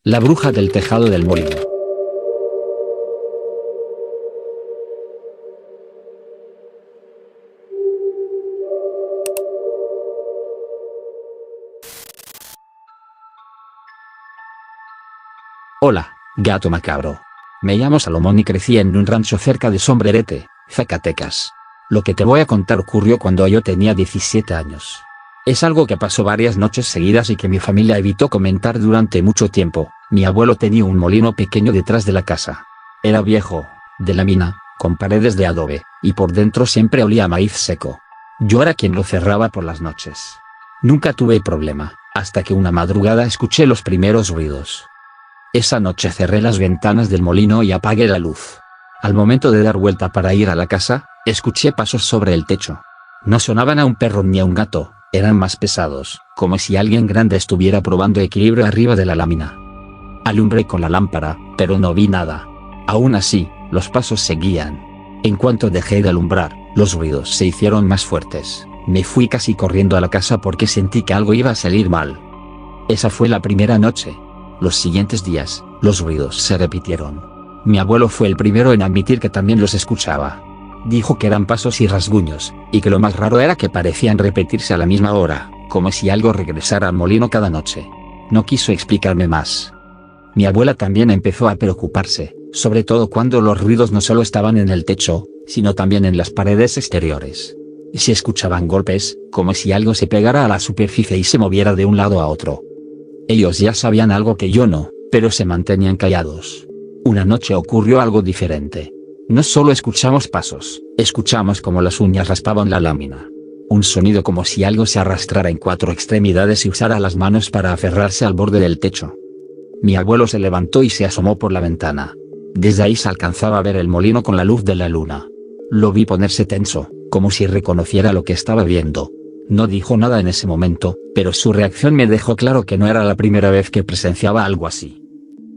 La bruja del tejado del molino. Hola, gato macabro. Me llamo Salomón y crecí en un rancho cerca de Sombrerete, Zacatecas. Lo que te voy a contar ocurrió cuando yo tenía 17 años. Es algo que pasó varias noches seguidas y que mi familia evitó comentar durante mucho tiempo. Mi abuelo tenía un molino pequeño detrás de la casa. Era viejo, de lámina, con paredes de adobe, y por dentro siempre olía a maíz seco. Yo era quien lo cerraba por las noches. Nunca tuve problema, hasta que una madrugada escuché los primeros ruidos. Esa noche cerré las ventanas del molino y apagué la luz. Al momento de dar vuelta para ir a la casa, escuché pasos sobre el techo. No sonaban a un perro ni a un gato, eran más pesados, como si alguien grande estuviera probando equilibrio arriba de la lámina. Alumbré con la lámpara, pero no vi nada. Aún así, los pasos seguían. En cuanto dejé de alumbrar, los ruidos se hicieron más fuertes. Me fui casi corriendo a la casa porque sentí que algo iba a salir mal. Esa fue la primera noche. Los siguientes días, los ruidos se repitieron. Mi abuelo fue el primero en admitir que también los escuchaba. Dijo que eran pasos y rasguños, y que lo más raro era que parecían repetirse a la misma hora, como si algo regresara al molino cada noche. No quiso explicarme más. Mi abuela también empezó a preocuparse, sobre todo cuando los ruidos no solo estaban en el techo, sino también en las paredes exteriores. Se escuchaban golpes, como si algo se pegara a la superficie y se moviera de un lado a otro. Ellos ya sabían algo que yo no, pero se mantenían callados. Una noche ocurrió algo diferente. No solo escuchamos pasos, escuchamos como las uñas raspaban la lámina. Un sonido como si algo se arrastrara en cuatro extremidades y usara las manos para aferrarse al borde del techo. Mi abuelo se levantó y se asomó por la ventana. Desde ahí se alcanzaba a ver el molino con la luz de la luna. Lo vi ponerse tenso, como si reconociera lo que estaba viendo. No dijo nada en ese momento, pero su reacción me dejó claro que no era la primera vez que presenciaba algo así.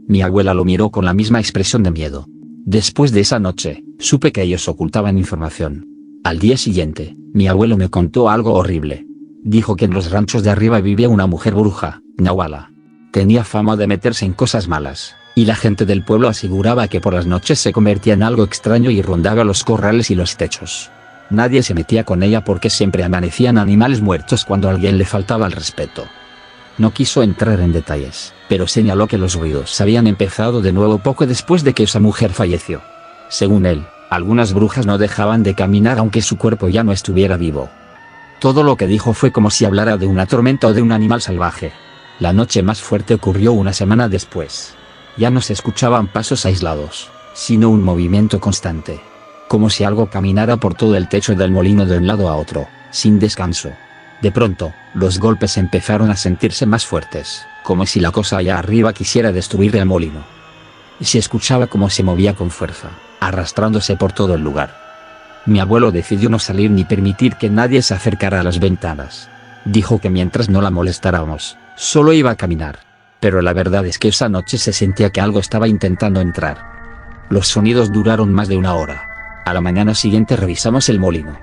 Mi abuela lo miró con la misma expresión de miedo. Después de esa noche, supe que ellos ocultaban información. Al día siguiente, mi abuelo me contó algo horrible. Dijo que en los ranchos de arriba vivía una mujer bruja, Nahuala. Tenía fama de meterse en cosas malas, y la gente del pueblo aseguraba que por las noches se convertía en algo extraño y rondaba los corrales y los techos. Nadie se metía con ella porque siempre amanecían animales muertos cuando a alguien le faltaba el respeto. No quiso entrar en detalles, pero señaló que los ruidos habían empezado de nuevo poco después de que esa mujer falleció. Según él, algunas brujas no dejaban de caminar aunque su cuerpo ya no estuviera vivo. Todo lo que dijo fue como si hablara de una tormenta o de un animal salvaje. La noche más fuerte ocurrió una semana después. Ya no se escuchaban pasos aislados, sino un movimiento constante. Como si algo caminara por todo el techo del molino de un lado a otro, sin descanso. De pronto, los golpes empezaron a sentirse más fuertes, como si la cosa allá arriba quisiera destruir el molino. Se escuchaba cómo se movía con fuerza, arrastrándose por todo el lugar. Mi abuelo decidió no salir ni permitir que nadie se acercara a las ventanas. Dijo que mientras no la molestáramos, solo iba a caminar. Pero la verdad es que esa noche se sentía que algo estaba intentando entrar. Los sonidos duraron más de una hora. A la mañana siguiente revisamos el molino.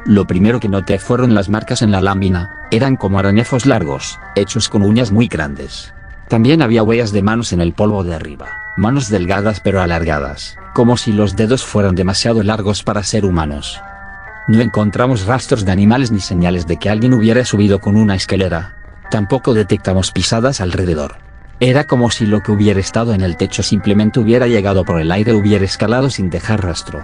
Lo primero que noté fueron las marcas en la lámina, eran como arañazos largos, hechos con uñas muy grandes. También había huellas de manos en el polvo de arriba, manos delgadas pero alargadas, como si los dedos fueran demasiado largos para ser humanos. No encontramos rastros de animales ni señales de que alguien hubiera subido con una escalera. Tampoco detectamos pisadas alrededor. Era como si lo que hubiera estado en el techo simplemente hubiera llegado por el aire o hubiera escalado sin dejar rastro.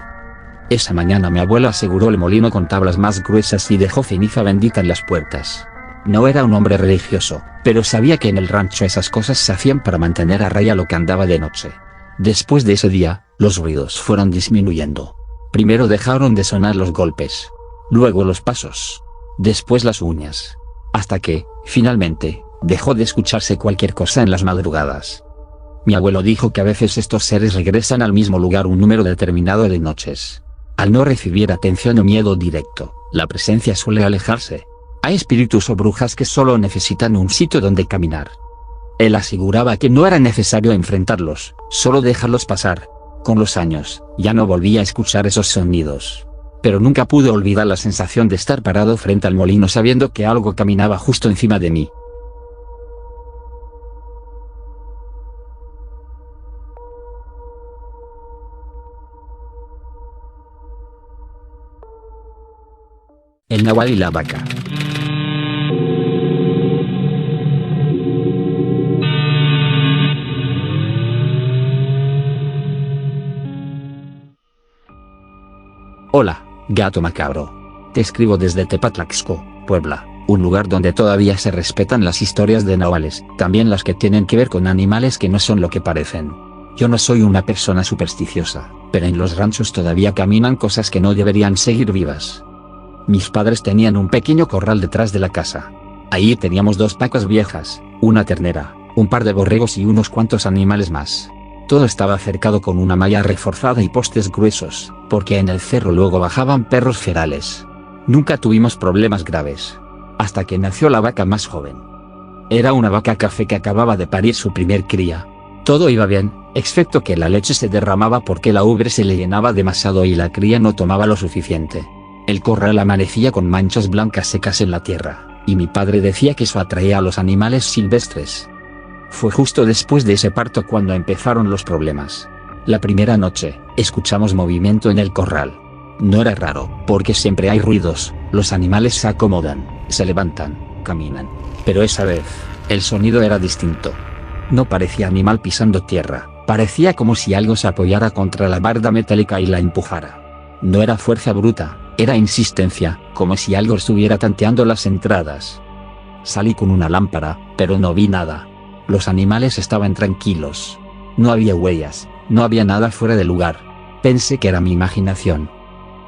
Esa mañana mi abuelo aseguró el molino con tablas más gruesas y dejó ceniza bendita en las puertas. No era un hombre religioso, pero sabía que en el rancho esas cosas se hacían para mantener a raya lo que andaba de noche. Después de ese día, los ruidos fueron disminuyendo. Primero dejaron de sonar los golpes. Luego los pasos. Después las uñas. Hasta que, finalmente, dejó de escucharse cualquier cosa en las madrugadas. Mi abuelo dijo que a veces estos seres regresan al mismo lugar un número determinado de noches. Al no recibir atención o miedo directo, la presencia suele alejarse. Hay espíritus o brujas que solo necesitan un sitio donde caminar. Él aseguraba que no era necesario enfrentarlos, solo dejarlos pasar. Con los años, ya no volvía a escuchar esos sonidos. Pero nunca pude olvidar la sensación de estar parado frente al molino sabiendo que algo caminaba justo encima de mí. El nahual y la vaca. Hola, gato macabro. Te escribo desde Tepatlaxco, Puebla, un lugar donde todavía se respetan las historias de nahuales, también las que tienen que ver con animales que no son lo que parecen. Yo no soy una persona supersticiosa, pero en los ranchos todavía caminan cosas que no deberían seguir vivas. Mis padres tenían un pequeño corral detrás de la casa. Ahí teníamos 2 vacas viejas, una ternera, un par de borregos y unos cuantos animales más. Todo estaba cercado con una malla reforzada y postes gruesos, porque en el cerro luego bajaban perros ferales. Nunca tuvimos problemas graves. Hasta que nació la vaca más joven. Era una vaca café que acababa de parir su primer cría. Todo iba bien, excepto que la leche se derramaba porque la ubre se le llenaba demasiado y la cría no tomaba lo suficiente. El corral amanecía con manchas blancas secas en la tierra, y mi padre decía que eso atraía a los animales silvestres. Fue justo después de ese parto cuando empezaron los problemas. La primera noche, escuchamos movimiento en el corral. No era raro, porque siempre hay ruidos, los animales se acomodan, se levantan, caminan. Pero esa vez, el sonido era distinto. No parecía animal pisando tierra, parecía como si algo se apoyara contra la barda metálica y la empujara. No era fuerza bruta, era insistencia, como si algo estuviera tanteando las entradas. Salí con una lámpara, pero no vi nada. Los animales estaban tranquilos. No había huellas, no había nada fuera de lugar. Pensé que era mi imaginación.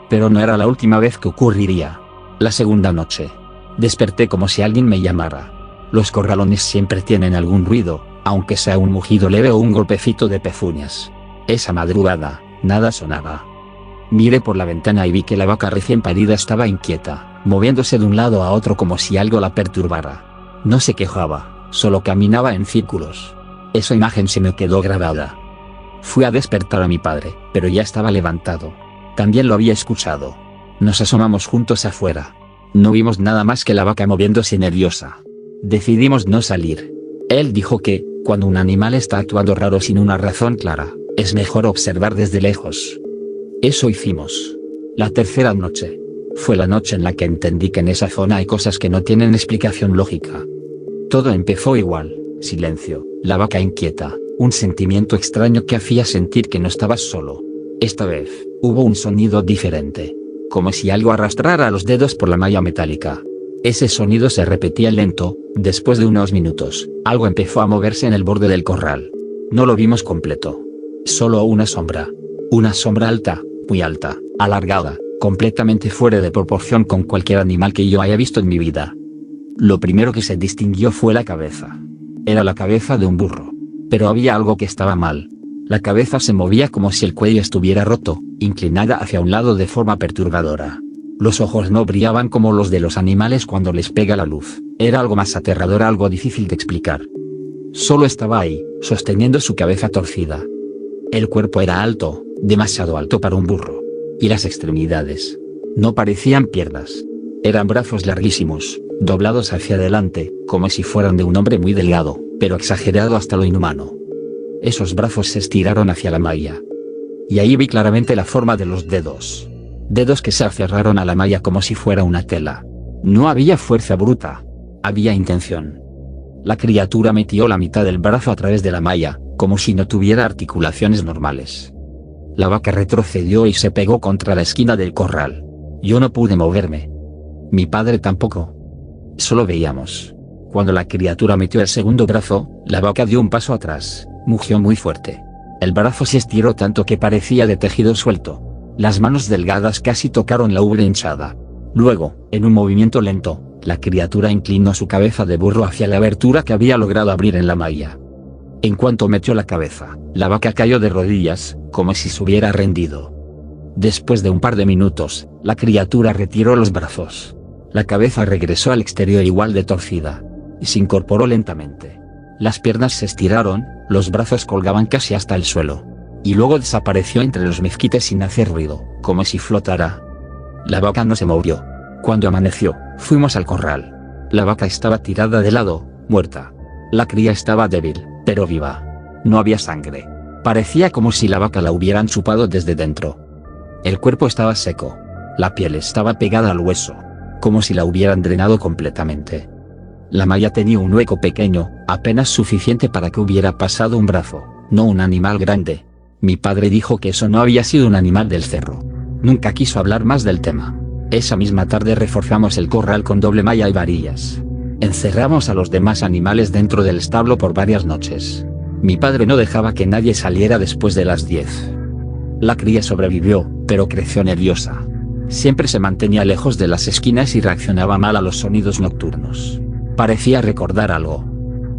Pero no era la última vez que ocurriría. La segunda noche. Desperté como si alguien me llamara. Los corralones siempre tienen algún ruido, aunque sea un mugido leve o un golpecito de pezuñas. Esa madrugada, nada sonaba. Miré por la ventana y vi que la vaca recién parida estaba inquieta, moviéndose de un lado a otro como si algo la perturbara. No se quejaba, solo caminaba en círculos. Esa imagen se me quedó grabada. Fui a despertar a mi padre, pero ya estaba levantado. También lo había escuchado. Nos asomamos juntos afuera. No vimos nada más que la vaca moviéndose nerviosa. Decidimos no salir. Él dijo que, cuando un animal está actuando raro sin una razón clara, es mejor observar desde lejos. Eso hicimos. La tercera noche. Fue la noche en la que entendí que en esa zona hay cosas que no tienen explicación lógica. Todo empezó igual, silencio, la vaca inquieta, un sentimiento extraño que hacía sentir que no estabas solo. Esta vez, hubo un sonido diferente. Como si algo arrastrara los dedos por la malla metálica. Ese sonido se repetía lento, después de unos minutos, algo empezó a moverse en el borde del corral. No lo vimos completo. Solo una sombra. Una sombra alta, muy alta, alargada, completamente fuera de proporción con cualquier animal que yo haya visto en mi vida. Lo primero que se distinguió fue la cabeza. Era la cabeza de un burro. Pero había algo que estaba mal. La cabeza se movía como si el cuello estuviera roto, inclinada hacia un lado de forma perturbadora. Los ojos no brillaban como los de los animales cuando les pega la luz. Era algo más aterrador, algo difícil de explicar. Solo estaba ahí, sosteniendo su cabeza torcida. El cuerpo era alto, demasiado alto para un burro. Y las extremidades. No parecían piernas. Eran brazos larguísimos, doblados hacia adelante, como si fueran de un hombre muy delgado, pero exagerado hasta lo inhumano. Esos brazos se estiraron hacia la malla. Y ahí vi claramente la forma de los dedos. Dedos que se aferraron a la malla como si fuera una tela. No había fuerza bruta. Había intención. La criatura metió la mitad del brazo a través de la malla, como si no tuviera articulaciones normales. La vaca retrocedió y se pegó contra la esquina del corral. Yo no pude moverme. Mi padre tampoco. Solo veíamos. Cuando la criatura metió el segundo brazo, la vaca dio un paso atrás, mugió muy fuerte. El brazo se estiró tanto que parecía de tejido suelto. Las manos delgadas casi tocaron la ubre hinchada. Luego, en un movimiento lento, la criatura inclinó su cabeza de burro hacia la abertura que había logrado abrir en la malla. En cuanto metió la cabeza, la vaca cayó de rodillas, como si se hubiera rendido. Después de un par de minutos, la criatura retiró los brazos. La cabeza regresó al exterior igual de torcida. Y se incorporó lentamente. Las piernas se estiraron, los brazos colgaban casi hasta el suelo. Y luego desapareció entre los mezquites sin hacer ruido, como si flotara. La vaca no se movió. Cuando amaneció, fuimos al corral. La vaca estaba tirada de lado, muerta. La cría estaba débil, pero viva. No había sangre. Parecía como si la vaca la hubieran chupado desde dentro. El cuerpo estaba seco. La piel estaba pegada al hueso. como si la hubieran drenado completamente. La malla tenía un hueco pequeño, apenas suficiente para que hubiera pasado un brazo, no un animal grande. Mi padre dijo que eso no había sido un animal del cerro. Nunca quiso hablar más del tema. Esa misma tarde reforzamos el corral con doble malla y varillas. Encerramos a los demás animales dentro del establo por varias noches. Mi padre no dejaba que nadie saliera después de las 10. La cría sobrevivió, pero creció nerviosa. Siempre se mantenía lejos de las esquinas y reaccionaba mal a los sonidos nocturnos. Parecía recordar algo.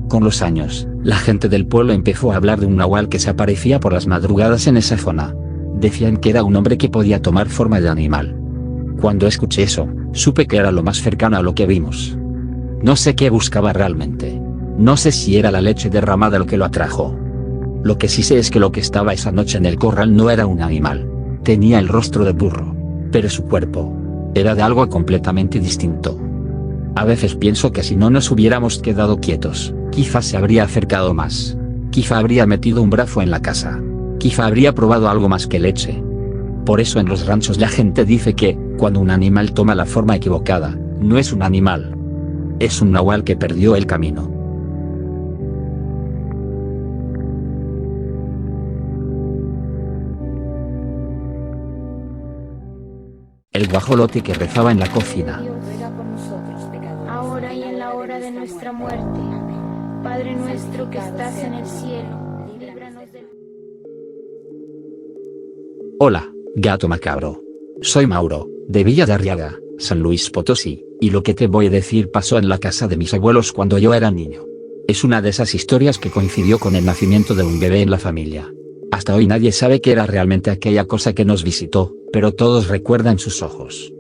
Con los años, la gente del pueblo empezó a hablar de un nahual que se aparecía por las madrugadas en esa zona. Decían que era un hombre que podía tomar forma de animal. Cuando escuché eso, supe que era lo más cercano a lo que vimos. No sé qué buscaba realmente. No sé si era la leche derramada lo que lo atrajo. Lo que sí sé es que lo que estaba esa noche en el corral no era un animal. Tenía el rostro de burro. Pero su cuerpo era de algo completamente distinto. A veces pienso que si no nos hubiéramos quedado quietos, quizás se habría acercado más. Quizá habría metido un brazo en la casa. Quizá habría probado algo más que leche. Por eso en los ranchos la gente dice que, cuando un animal toma la forma equivocada, no es un animal. Es un nahual que perdió el camino. El guajolote que rezaba en la cocina. Ahora y en la hora de nuestra muerte. Padre nuestro que estás en el cielo, líbranos del... Hola, gato macabro. Soy Mauro, de Villa de Arriaga, San Luis Potosí, y lo que te voy a decir pasó en la casa de mis abuelos cuando yo era niño. Es una de esas historias que coincidió con el nacimiento de un bebé en la familia. Hasta hoy nadie sabe qué era realmente aquella cosa que nos visitó, pero todos recuerdan sus ojos.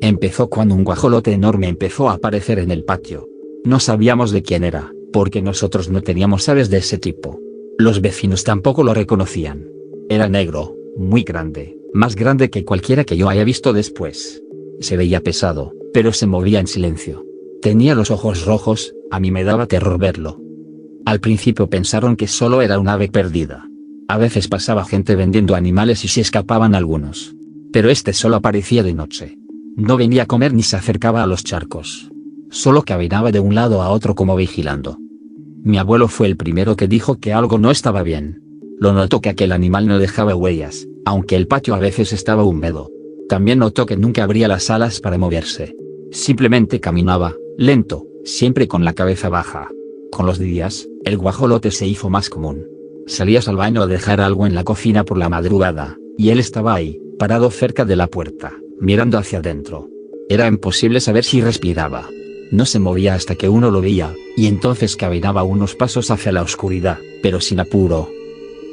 Empezó cuando un guajolote enorme empezó a aparecer en el patio. No sabíamos de quién era, porque nosotros no teníamos aves de ese tipo. Los vecinos tampoco lo reconocían. Era negro, muy grande, más grande que cualquiera que yo haya visto después. Se veía pesado, pero se movía en silencio. Tenía los ojos rojos, a mí me daba terror verlo. Al principio pensaron que solo era un ave perdida. A veces pasaba gente vendiendo animales y se escapaban algunos. Pero este solo aparecía de noche. No venía a comer ni se acercaba a los charcos. Solo caminaba de un lado a otro como vigilando. Mi abuelo fue el primero que dijo que algo no estaba bien. Lo notó que aquel animal no dejaba huellas, aunque el patio a veces estaba húmedo. También notó que nunca abría las alas para moverse. Simplemente caminaba, lento, siempre con la cabeza baja. Con los días, el guajolote se hizo más común. Salías al baño a dejar algo en la cocina por la madrugada, y él estaba ahí, parado cerca de la puerta, mirando hacia adentro. Era imposible saber si respiraba. No se movía hasta que uno lo veía, y entonces caminaba unos pasos hacia la oscuridad, pero sin apuro.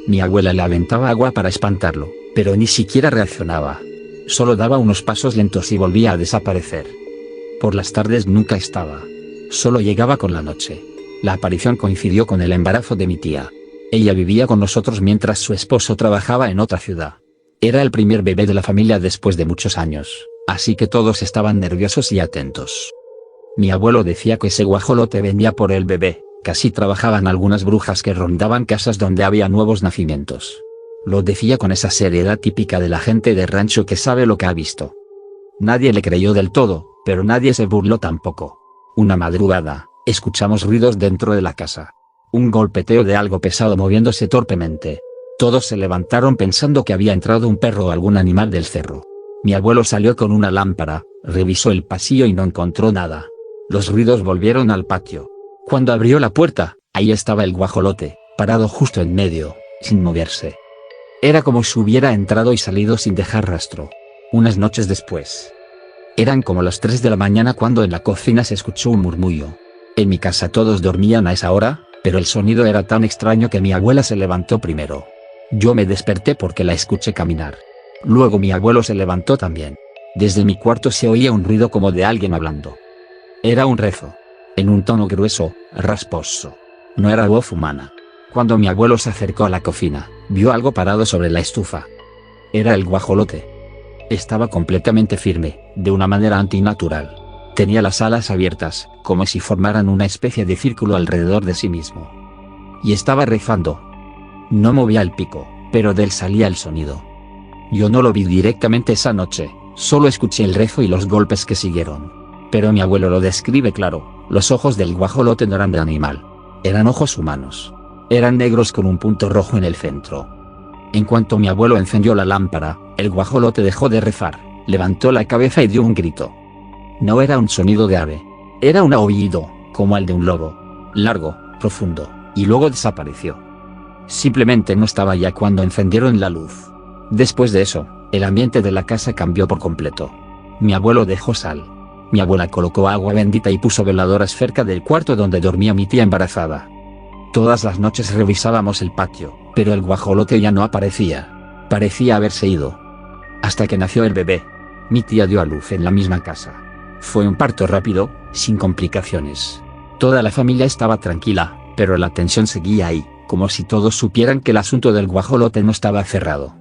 Mi abuela le aventaba agua para espantarlo, pero ni siquiera reaccionaba. Solo daba unos pasos lentos y volvía a desaparecer. Por las tardes nunca estaba. Solo llegaba con la noche. La aparición coincidió con el embarazo de mi tía. Ella vivía con nosotros mientras su esposo trabajaba en otra ciudad. Era el primer bebé de la familia después de muchos años, así que todos estaban nerviosos y atentos. Mi abuelo decía que ese guajolote venía por el bebé, casi trabajaban algunas brujas que rondaban casas donde había nuevos nacimientos. Lo decía con esa seriedad típica de la gente de rancho que sabe lo que ha visto. Nadie le creyó del todo, pero nadie se burló tampoco. Una madrugada, escuchamos ruidos dentro de la casa. Un golpeteo de algo pesado moviéndose torpemente. Todos se levantaron pensando que había entrado un perro o algún animal del cerro. Mi abuelo salió con una lámpara, revisó el pasillo y no encontró nada. Los ruidos volvieron al patio. Cuando abrió la puerta, ahí estaba el guajolote, parado justo en medio, sin moverse. Era como si hubiera entrado y salido sin dejar rastro. Unas noches después. Eran como las 3 de la mañana cuando en la cocina se escuchó un murmullo. En mi casa todos dormían a esa hora, pero el sonido era tan extraño que mi abuela se levantó primero. Yo me desperté porque la escuché caminar. Luego mi abuelo se levantó también. Desde mi cuarto se oía un ruido como de alguien hablando. Era un rezo. En un tono grueso, rasposo. No era voz humana. Cuando mi abuelo se acercó a la cocina, vio algo parado sobre la estufa. Era el guajolote. Estaba completamente firme, de una manera antinatural. Tenía las alas abiertas, como si formaran una especie de círculo alrededor de sí mismo. Y estaba rezando. No movía el pico, pero de él salía el sonido. Yo no lo vi directamente esa noche, solo escuché el rezo y los golpes que siguieron. Pero mi abuelo lo describe claro: los ojos del guajolote no eran de animal. Eran ojos humanos. Eran negros con un punto rojo en el centro. En cuanto mi abuelo encendió la lámpara, el guajolote dejó de rezar, levantó la cabeza y dio un grito. No era un sonido de ave. Era un aullido, como el de un lobo. Largo, profundo, y luego desapareció. Simplemente no estaba ya cuando encendieron la luz. Después de eso, el ambiente de la casa cambió por completo. Mi abuelo dejó sal. Mi abuela colocó agua bendita y puso veladoras cerca del cuarto donde dormía mi tía embarazada. Todas las noches revisábamos el patio, pero el guajolote ya no aparecía. Parecía haberse ido. Hasta que nació el bebé. Mi tía dio a luz en la misma casa. Fue un parto rápido, sin complicaciones. Toda la familia estaba tranquila, pero la tensión seguía ahí, como si todos supieran que el asunto del guajolote no estaba cerrado.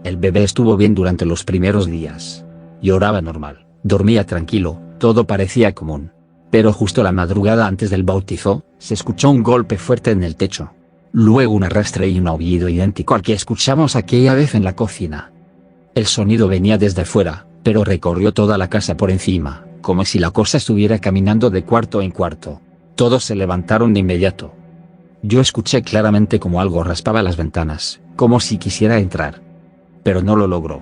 El bebé estuvo bien durante los primeros días. Lloraba normal, dormía tranquilo, todo parecía común. Pero justo la madrugada antes del bautizo, se escuchó un golpe fuerte en el techo. Luego un arrastre y un aullido idéntico al que escuchamos aquella vez en la cocina. El sonido venía desde fuera, pero recorrió toda la casa por encima, como si la cosa estuviera caminando de cuarto en cuarto. Todos se levantaron de inmediato. Yo escuché claramente como algo raspaba las ventanas, como si quisiera entrar. Pero no lo logró.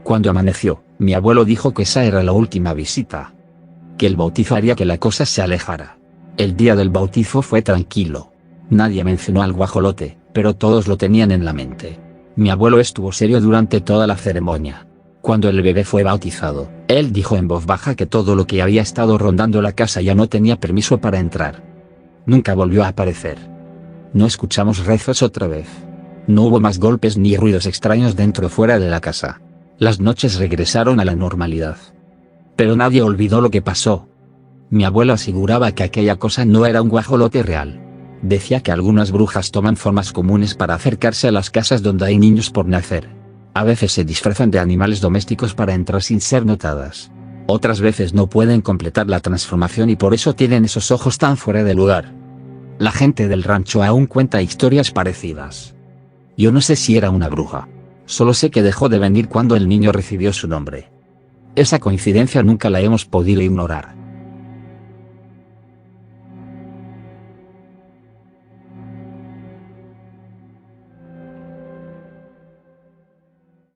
Cuando amaneció, mi abuelo dijo que esa era la última visita. Que el bautizo haría que la cosa se alejara. El día del bautizo fue tranquilo. Nadie mencionó al guajolote, pero todos lo tenían en la mente. Mi abuelo estuvo serio durante toda la ceremonia. Cuando el bebé fue bautizado, él dijo en voz baja que todo lo que había estado rondando la casa ya no tenía permiso para entrar. Nunca volvió a aparecer. No escuchamos rezos otra vez. No hubo más golpes ni ruidos extraños dentro o fuera de la casa. Las noches regresaron a la normalidad. Pero nadie olvidó lo que pasó. Mi abuelo aseguraba que aquella cosa no era un guajolote real. Decía que algunas brujas toman formas comunes para acercarse a las casas donde hay niños por nacer. A veces se disfrazan de animales domésticos para entrar sin ser notadas. Otras veces no pueden completar la transformación y por eso tienen esos ojos tan fuera de lugar. La gente del rancho aún cuenta historias parecidas. Yo no sé si era una bruja. Solo sé que dejó de venir cuando el niño recibió su nombre. Esa coincidencia nunca la hemos podido ignorar.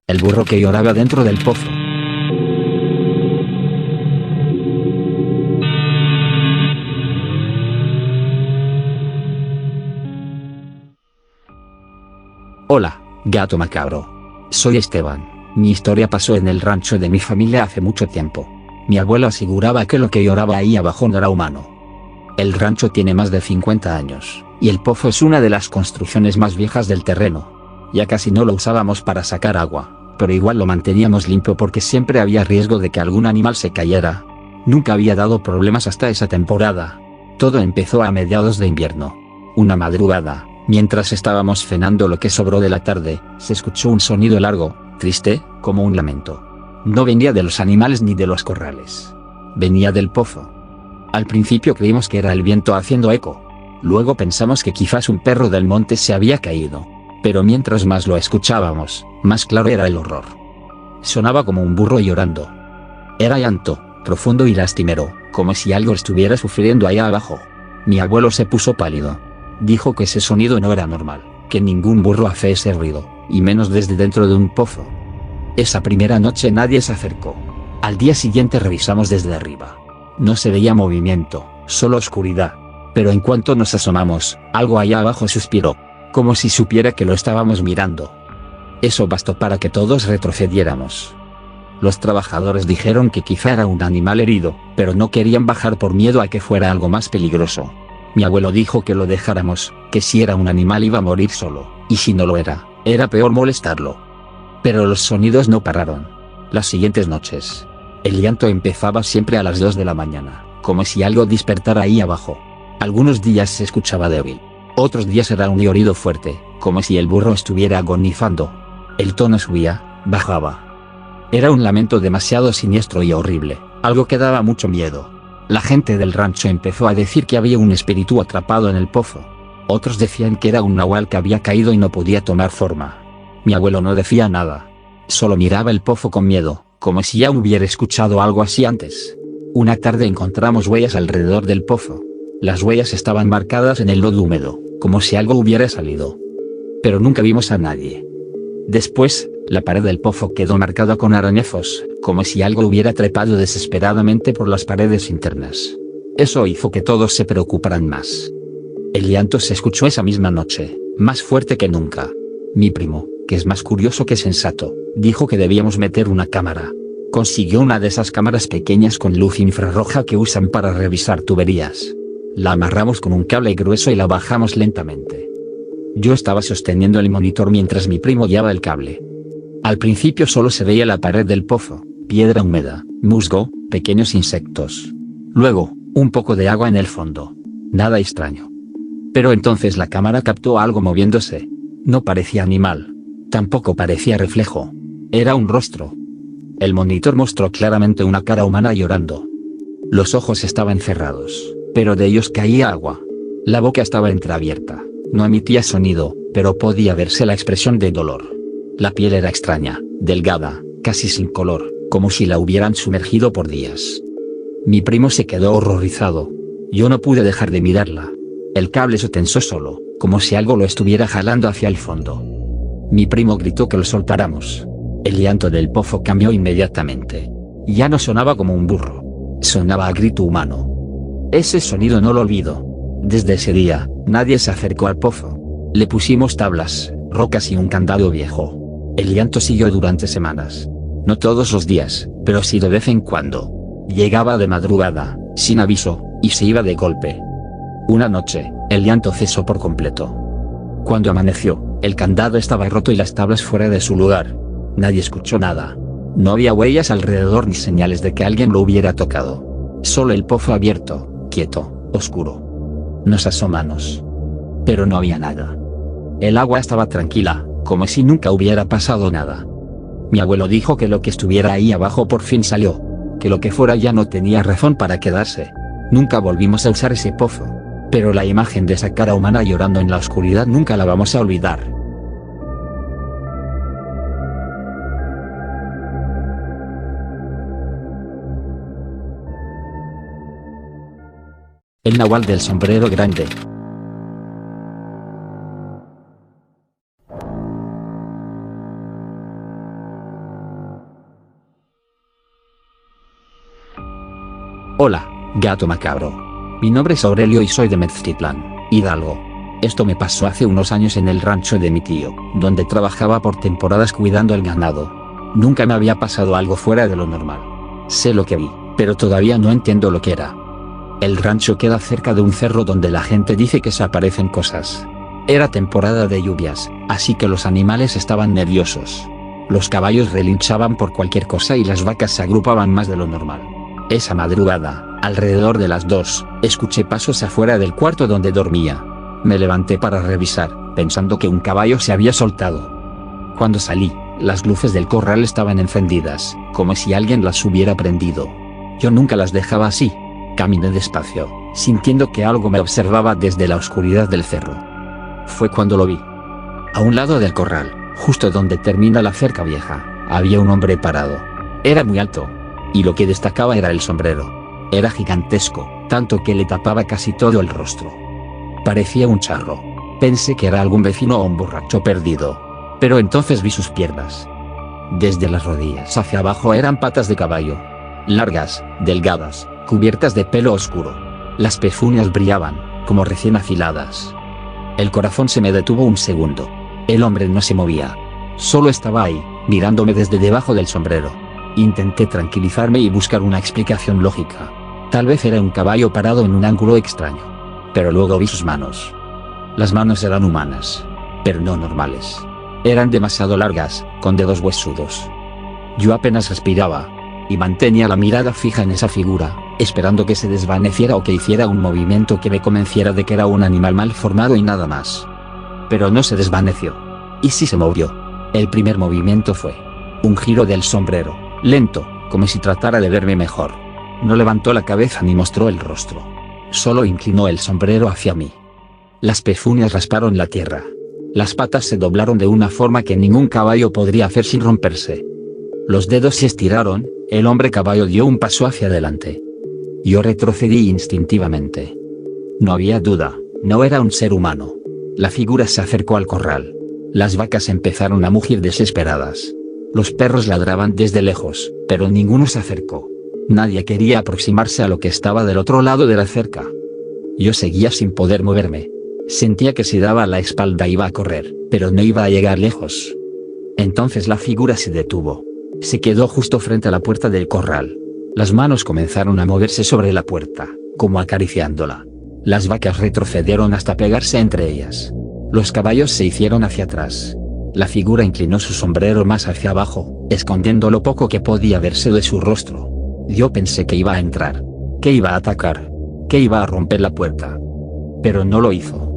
El burro que lloraba dentro del pozo. Hola, gato macabro. Soy Esteban. Mi historia pasó en el rancho de mi familia hace mucho tiempo. Mi abuelo aseguraba que lo que lloraba ahí abajo no era humano. El rancho tiene más de 50 años, y el pozo es una de las construcciones más viejas del terreno. Ya casi no lo usábamos para sacar agua, pero igual lo manteníamos limpio porque siempre había riesgo de que algún animal se cayera. Nunca había dado problemas hasta esa temporada. Todo empezó a mediados de invierno. Una madrugada, mientras estábamos cenando lo que sobró de la tarde, se escuchó un sonido largo, triste, como un lamento. No venía de los animales ni de los corrales. Venía del pozo. Al principio creímos que era el viento haciendo eco. Luego pensamos que quizás un perro del monte se había caído. Pero mientras más lo escuchábamos, más claro era el horror. Sonaba como un burro llorando. Era llanto, profundo y lastimero, como si algo estuviera sufriendo allá abajo. Mi abuelo se puso pálido. Dijo que ese sonido no era normal, que ningún burro hace ese ruido, y menos desde dentro de un pozo. Esa primera noche nadie se acercó. Al día siguiente revisamos desde arriba. No se veía movimiento, solo oscuridad. Pero en cuanto nos asomamos, algo allá abajo suspiró, como si supiera que lo estábamos mirando. Eso bastó para que todos retrocediéramos. Los trabajadores dijeron que quizá era un animal herido, pero no querían bajar por miedo a que fuera algo más peligroso. Mi abuelo dijo que lo dejáramos, que si era un animal iba a morir solo, y si no lo era, era peor molestarlo. Pero los sonidos no pararon. Las siguientes noches, el llanto empezaba siempre a las 2 de la mañana, como si algo despertara ahí abajo. Algunos días se escuchaba débil. Otros días era un llorido fuerte, como si el burro estuviera agonizando. El tono subía, bajaba. Era un lamento demasiado siniestro y horrible, algo que daba mucho miedo. La gente del rancho empezó a decir que había un espíritu atrapado en el pozo. Otros decían que era un nahual que había caído y no podía tomar forma. Mi abuelo no decía nada. Solo miraba el pozo con miedo, como si ya hubiera escuchado algo así antes. Una tarde encontramos huellas alrededor del pozo. Las huellas estaban marcadas en el lodo húmedo, como si algo hubiera salido. Pero nunca vimos a nadie. Después, la pared del pozo quedó marcada con arañazos, como si algo hubiera trepado desesperadamente por las paredes internas. Eso hizo que todos se preocuparan más. El llanto se escuchó esa misma noche, más fuerte que nunca. Mi primo, que es más curioso que sensato, dijo que debíamos meter una cámara. Consiguió una de esas cámaras pequeñas con luz infrarroja que usan para revisar tuberías. La amarramos con un cable grueso y la bajamos lentamente. Yo estaba sosteniendo el monitor mientras mi primo guiaba el cable. Al principio solo se veía la pared del pozo, piedra húmeda, musgo, pequeños insectos. Luego, un poco de agua en el fondo. Nada extraño. Pero entonces la cámara captó algo moviéndose. No parecía animal. Tampoco parecía reflejo. Era un rostro. El monitor mostró claramente una cara humana llorando. Los ojos estaban cerrados, pero de ellos caía agua. La boca estaba entreabierta. No emitía sonido, pero podía verse la expresión de dolor. La piel era extraña, delgada, casi sin color, como si la hubieran sumergido por días. Mi primo se quedó horrorizado. Yo no pude dejar de mirarla. El cable se tensó solo, como si algo lo estuviera jalando hacia el fondo. Mi primo gritó que lo soltáramos. El llanto del pozo cambió inmediatamente. Ya no sonaba como un burro. Sonaba a grito humano. Ese sonido no lo olvido. Desde ese día, nadie se acercó al pozo. Le pusimos tablas, rocas y un candado viejo. El llanto siguió durante semanas. No todos los días, pero sí de vez en cuando. Llegaba de madrugada, sin aviso, y se iba de golpe. Una noche, el llanto cesó por completo. Cuando amaneció, el candado estaba roto y las tablas fuera de su lugar. Nadie escuchó nada. No había huellas alrededor ni señales de que alguien lo hubiera tocado. Solo el pozo abierto, quieto, oscuro. Nos asomamos. Pero no había nada. El agua estaba tranquila, como si nunca hubiera pasado nada. Mi abuelo dijo que lo que estuviera ahí abajo por fin salió. Que lo que fuera ya no tenía razón para quedarse. Nunca volvimos a usar ese pozo. Pero la imagen de esa cara humana llorando en la oscuridad nunca la vamos a olvidar. El nahual del sombrero grande. Hola, gato macabro. Mi nombre es Aurelio y soy de Meztitlán, Hidalgo. Esto me pasó hace unos años en el rancho de mi tío, donde trabajaba por temporadas cuidando el ganado. Nunca me había pasado algo fuera de lo normal. Sé lo que vi, pero todavía no entiendo lo que era. El rancho queda cerca de un cerro donde la gente dice que se aparecen cosas. Era temporada de lluvias, así que los animales estaban nerviosos. Los caballos relinchaban por cualquier cosa y las vacas se agrupaban más de lo normal. Esa madrugada, alrededor de las 2, escuché pasos afuera del cuarto donde dormía. Me levanté para revisar, pensando que un caballo se había soltado. Cuando salí, las luces del corral estaban encendidas, como si alguien las hubiera prendido. Yo nunca las dejaba así. Caminé despacio, sintiendo que algo me observaba desde la oscuridad del cerro. Fue cuando lo vi. A un lado del corral, justo donde termina la cerca vieja, había un hombre parado. Era muy alto. Y lo que destacaba era el sombrero. Era gigantesco, tanto que le tapaba casi todo el rostro. Parecía un charro. Pensé que era algún vecino o un borracho perdido. Pero entonces vi sus piernas. Desde las rodillas hacia abajo eran patas de caballo. Largas, delgadas, cubiertas de pelo oscuro. Las pezuñas brillaban, como recién afiladas. El corazón se me detuvo un segundo. El hombre no se movía. Solo estaba ahí, mirándome desde debajo del sombrero. Intenté tranquilizarme y buscar una explicación lógica. Tal vez era un caballo parado en un ángulo extraño. Pero luego vi sus manos. Las manos eran humanas, pero no normales. Eran demasiado largas, con dedos huesudos. Yo apenas respiraba, y mantenía la mirada fija en esa figura, esperando que se desvaneciera o que hiciera un movimiento que me convenciera de que era un animal mal formado y nada más. Pero no se desvaneció. Y sí se movió. El primer movimiento fue un giro del sombrero, lento, como si tratara de verme mejor. No levantó la cabeza ni mostró el rostro. Solo inclinó el sombrero hacia mí. Las pezuñas rasparon la tierra. Las patas se doblaron de una forma que ningún caballo podría hacer sin romperse. Los dedos se estiraron, el hombre caballo dio un paso hacia adelante. Yo retrocedí instintivamente. No había duda, no era un ser humano. La figura se acercó al corral. Las vacas empezaron a mugir desesperadas. Los perros ladraban desde lejos, pero ninguno se acercó. Nadie quería aproximarse a lo que estaba del otro lado de la cerca. Yo seguía sin poder moverme. Sentía que si daba la espalda iba a correr, pero no iba a llegar lejos. Entonces la figura se detuvo. Se quedó justo frente a la puerta del corral. Las manos comenzaron a moverse sobre la puerta, como acariciándola. Las vacas retrocedieron hasta pegarse entre ellas. Los caballos se hicieron hacia atrás. La figura inclinó su sombrero más hacia abajo, escondiendo lo poco que podía verse de su rostro. Yo pensé que iba a entrar, que iba a atacar, que iba a romper la puerta. Pero no lo hizo.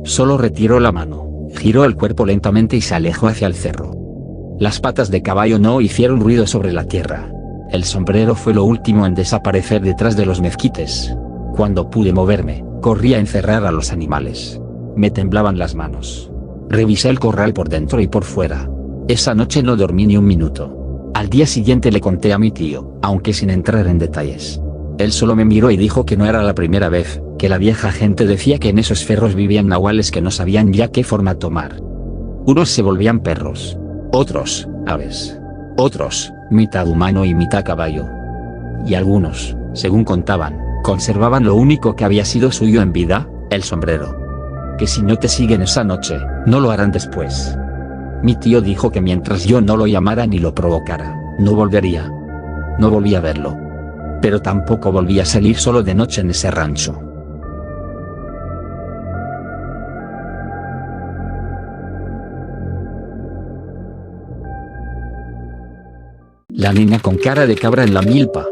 Solo retiró la mano, giró el cuerpo lentamente y se alejó hacia el cerro. Las patas de caballo no hicieron ruido sobre la tierra. El sombrero fue lo último en desaparecer detrás de los mezquites. Cuando pude moverme, corrí a encerrar a los animales. Me temblaban las manos. Revisé el corral por dentro y por fuera. Esa noche no dormí ni un minuto. Al día siguiente le conté a mi tío, aunque sin entrar en detalles. Él solo me miró y dijo que no era la primera vez, que la vieja gente decía que en esos cerros vivían nahuales que no sabían ya qué forma tomar. Unos se volvían perros. Otros, aves. Otros, mitad humano y mitad caballo. Y algunos, según contaban, conservaban lo único que había sido suyo en vida, el sombrero. Que si no te siguen esa noche, no lo harán después. Mi tío dijo que mientras yo no lo llamara ni lo provocara, no volvería. No volví a verlo. Pero tampoco volví a salir solo de noche en ese rancho. La niña con cara de cabra en la milpa.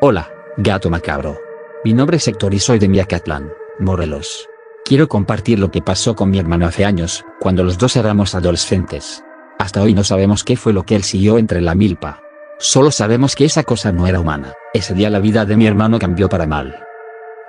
Hola, gato macabro. Mi nombre es Héctor y soy de Miacatlán, Morelos. Quiero compartir lo que pasó con mi hermano hace años, cuando los dos éramos adolescentes. Hasta hoy no sabemos qué fue lo que él siguió entre la milpa. Solo sabemos que esa cosa no era humana. Ese día la vida de mi hermano cambió para mal.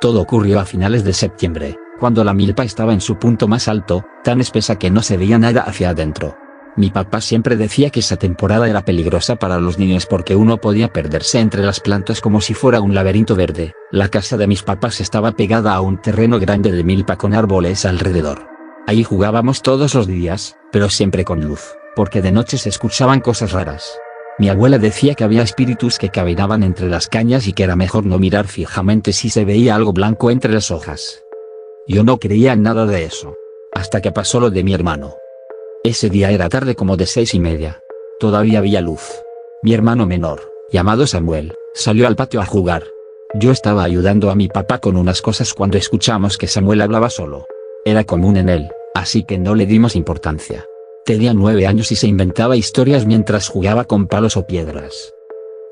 Todo ocurrió a finales de septiembre, cuando la milpa estaba en su punto más alto, tan espesa que no se veía nada hacia adentro. Mi papá siempre decía que esa temporada era peligrosa para los niños porque uno podía perderse entre las plantas como si fuera un laberinto verde. La casa de mis papás estaba pegada a un terreno grande de milpa con árboles alrededor. Ahí jugábamos todos los días, pero siempre con luz, porque de noche se escuchaban cosas raras. Mi abuela decía que había espíritus que caminaban entre las cañas y que era mejor no mirar fijamente si se veía algo blanco entre las hojas. Yo no creía en nada de eso. Hasta que pasó lo de mi hermano. Ese día era tarde como de 6:30. Todavía había luz. Mi hermano menor, llamado Samuel, salió al patio a jugar. Yo estaba ayudando a mi papá con unas cosas cuando escuchamos que Samuel hablaba solo. Era común en él, así que no le dimos importancia. Tenía 9 años y se inventaba historias mientras jugaba con palos o piedras.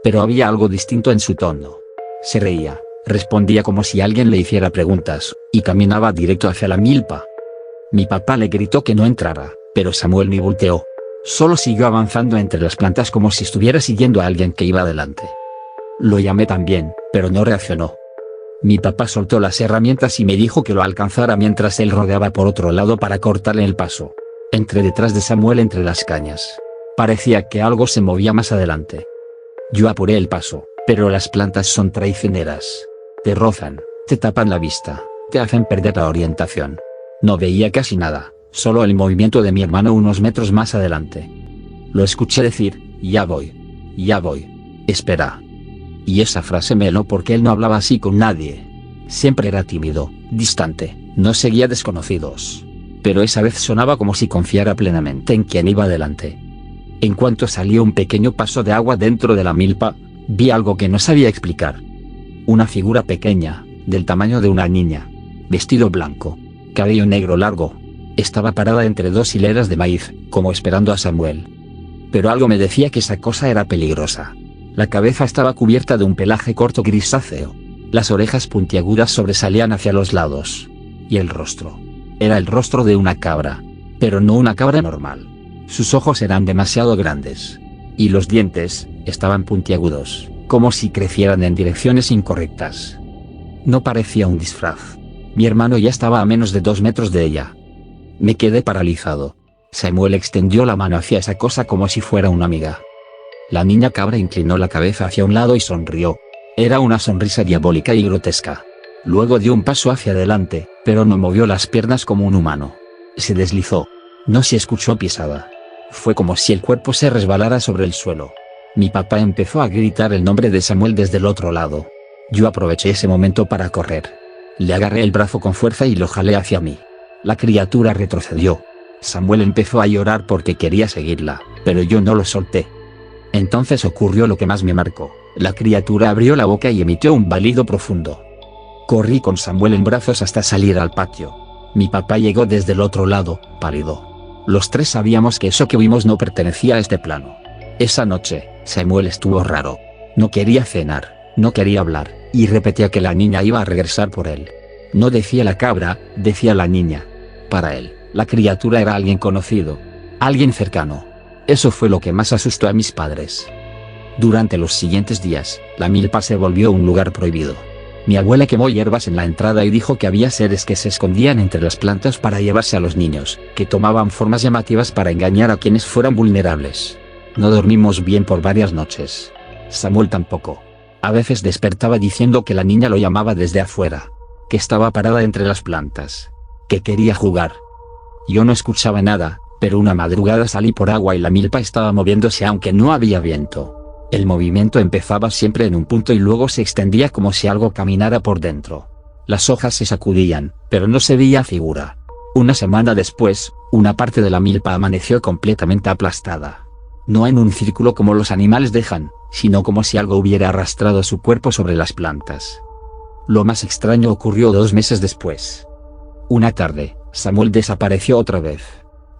Pero había algo distinto en su tono. Se reía, respondía como si alguien le hiciera preguntas, y caminaba directo hacia la milpa. Mi papá le gritó que no entrara, pero Samuel ni volteó. Solo siguió avanzando entre las plantas como si estuviera siguiendo a alguien que iba adelante. Lo llamé también, pero no reaccionó. Mi papá soltó las herramientas y me dijo que lo alcanzara mientras él rodeaba por otro lado para cortarle el paso. Entré detrás de Samuel entre las cañas. Parecía que algo se movía más adelante. Yo apuré el paso, pero las plantas son traicioneras. Te rozan, te tapan la vista, te hacen perder la orientación. No veía casi nada, solo el movimiento de mi hermano unos metros más adelante. Lo escuché decir, ya voy, espera. Y esa frase me heló porque él no hablaba así con nadie. Siempre era tímido, distante, no seguía desconocidos. Pero esa vez sonaba como si confiara plenamente en quien iba delante. En cuanto salió un pequeño paso de agua dentro de la milpa, vi algo que no sabía explicar. Una figura pequeña, del tamaño de una niña. Vestido blanco, cabello negro largo. Estaba parada entre dos hileras de maíz, como esperando a Samuel. Pero algo me decía que esa cosa era peligrosa. La cabeza estaba cubierta de un pelaje corto grisáceo. Las orejas puntiagudas sobresalían hacia los lados. Y el rostro. Era el rostro de una cabra. Pero no una cabra normal. Sus ojos eran demasiado grandes. Y los dientes, estaban puntiagudos, como si crecieran en direcciones incorrectas. No parecía un disfraz. Mi hermano ya estaba a menos de 2 metros de ella. Me quedé paralizado. Samuel extendió la mano hacia esa cosa como si fuera una amiga. La niña cabra inclinó la cabeza hacia un lado y sonrió. Era una sonrisa diabólica y grotesca. Luego dio un paso hacia adelante, pero no movió las piernas como un humano. Se deslizó. No se escuchó pisada. Fue como si el cuerpo se resbalara sobre el suelo. Mi papá empezó a gritar el nombre de Samuel desde el otro lado. Yo aproveché ese momento para correr. Le agarré el brazo con fuerza y lo jalé hacia mí. La criatura retrocedió. Samuel empezó a llorar porque quería seguirla, pero yo no lo solté. Entonces ocurrió lo que más me marcó. La criatura abrió la boca y emitió un balido profundo. Corrí con Samuel en brazos hasta salir al patio. Mi papá llegó desde el otro lado, pálido. Los tres sabíamos que eso que vimos no pertenecía a este plano. Esa noche, Samuel estuvo raro. No quería cenar, no quería hablar, y repetía que la niña iba a regresar por él. No decía la cabra, decía la niña. Para él, la criatura era alguien conocido, alguien cercano. Eso fue lo que más asustó a mis padres. Durante los siguientes días, la milpa se volvió un lugar prohibido. Mi abuela quemó hierbas en la entrada y dijo que había seres que se escondían entre las plantas para llevarse a los niños, que tomaban formas llamativas para engañar a quienes fueran vulnerables. No dormimos bien por varias noches. Samuel tampoco. A veces despertaba diciendo que la niña lo llamaba desde afuera, que estaba parada entre las plantas, que quería jugar. Yo no escuchaba nada, pero una madrugada salí por agua y la milpa estaba moviéndose aunque no había viento. El movimiento empezaba siempre en un punto y luego se extendía como si algo caminara por dentro. Las hojas se sacudían, pero no se veía figura. Una semana después, una parte de la milpa amaneció completamente aplastada. No en un círculo como los animales dejan, sino como si algo hubiera arrastrado su cuerpo sobre las plantas. Lo más extraño ocurrió 2 meses después. Una tarde, Samuel desapareció otra vez.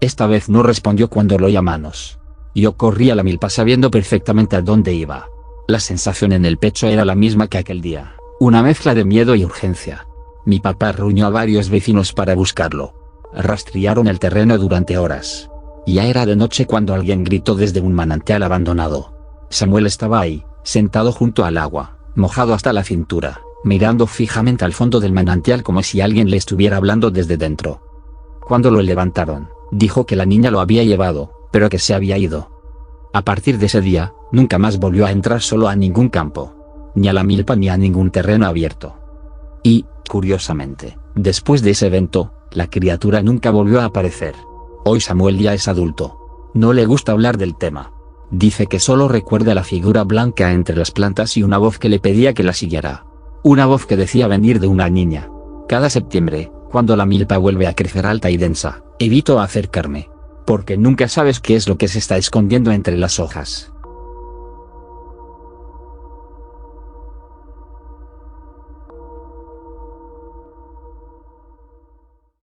Esta vez no respondió cuando lo llamamos. Yo corrí a la milpa sabiendo perfectamente a dónde iba. La sensación en el pecho era la misma que aquel día, una mezcla de miedo y urgencia. Mi papá reunió a varios vecinos para buscarlo. Rastrearon el terreno durante horas. Ya era de noche cuando alguien gritó desde un manantial abandonado. Samuel estaba ahí, sentado junto al agua, mojado hasta la cintura, mirando fijamente al fondo del manantial como si alguien le estuviera hablando desde dentro. Cuando lo levantaron, dijo que la niña lo había llevado, pero que se había ido. A partir de ese día, nunca más volvió a entrar solo a ningún campo, ni a la milpa ni a ningún terreno abierto. Y, curiosamente, después de ese evento, la criatura nunca volvió a aparecer. Hoy Samuel ya es adulto. No le gusta hablar del tema. Dice que solo recuerda la figura blanca entre las plantas y una voz que le pedía que la siguiera. Una voz que decía venir de una niña. Cada septiembre, cuando la milpa vuelve a crecer alta y densa, evito acercarme. Porque nunca sabes qué es lo que se está escondiendo entre las hojas.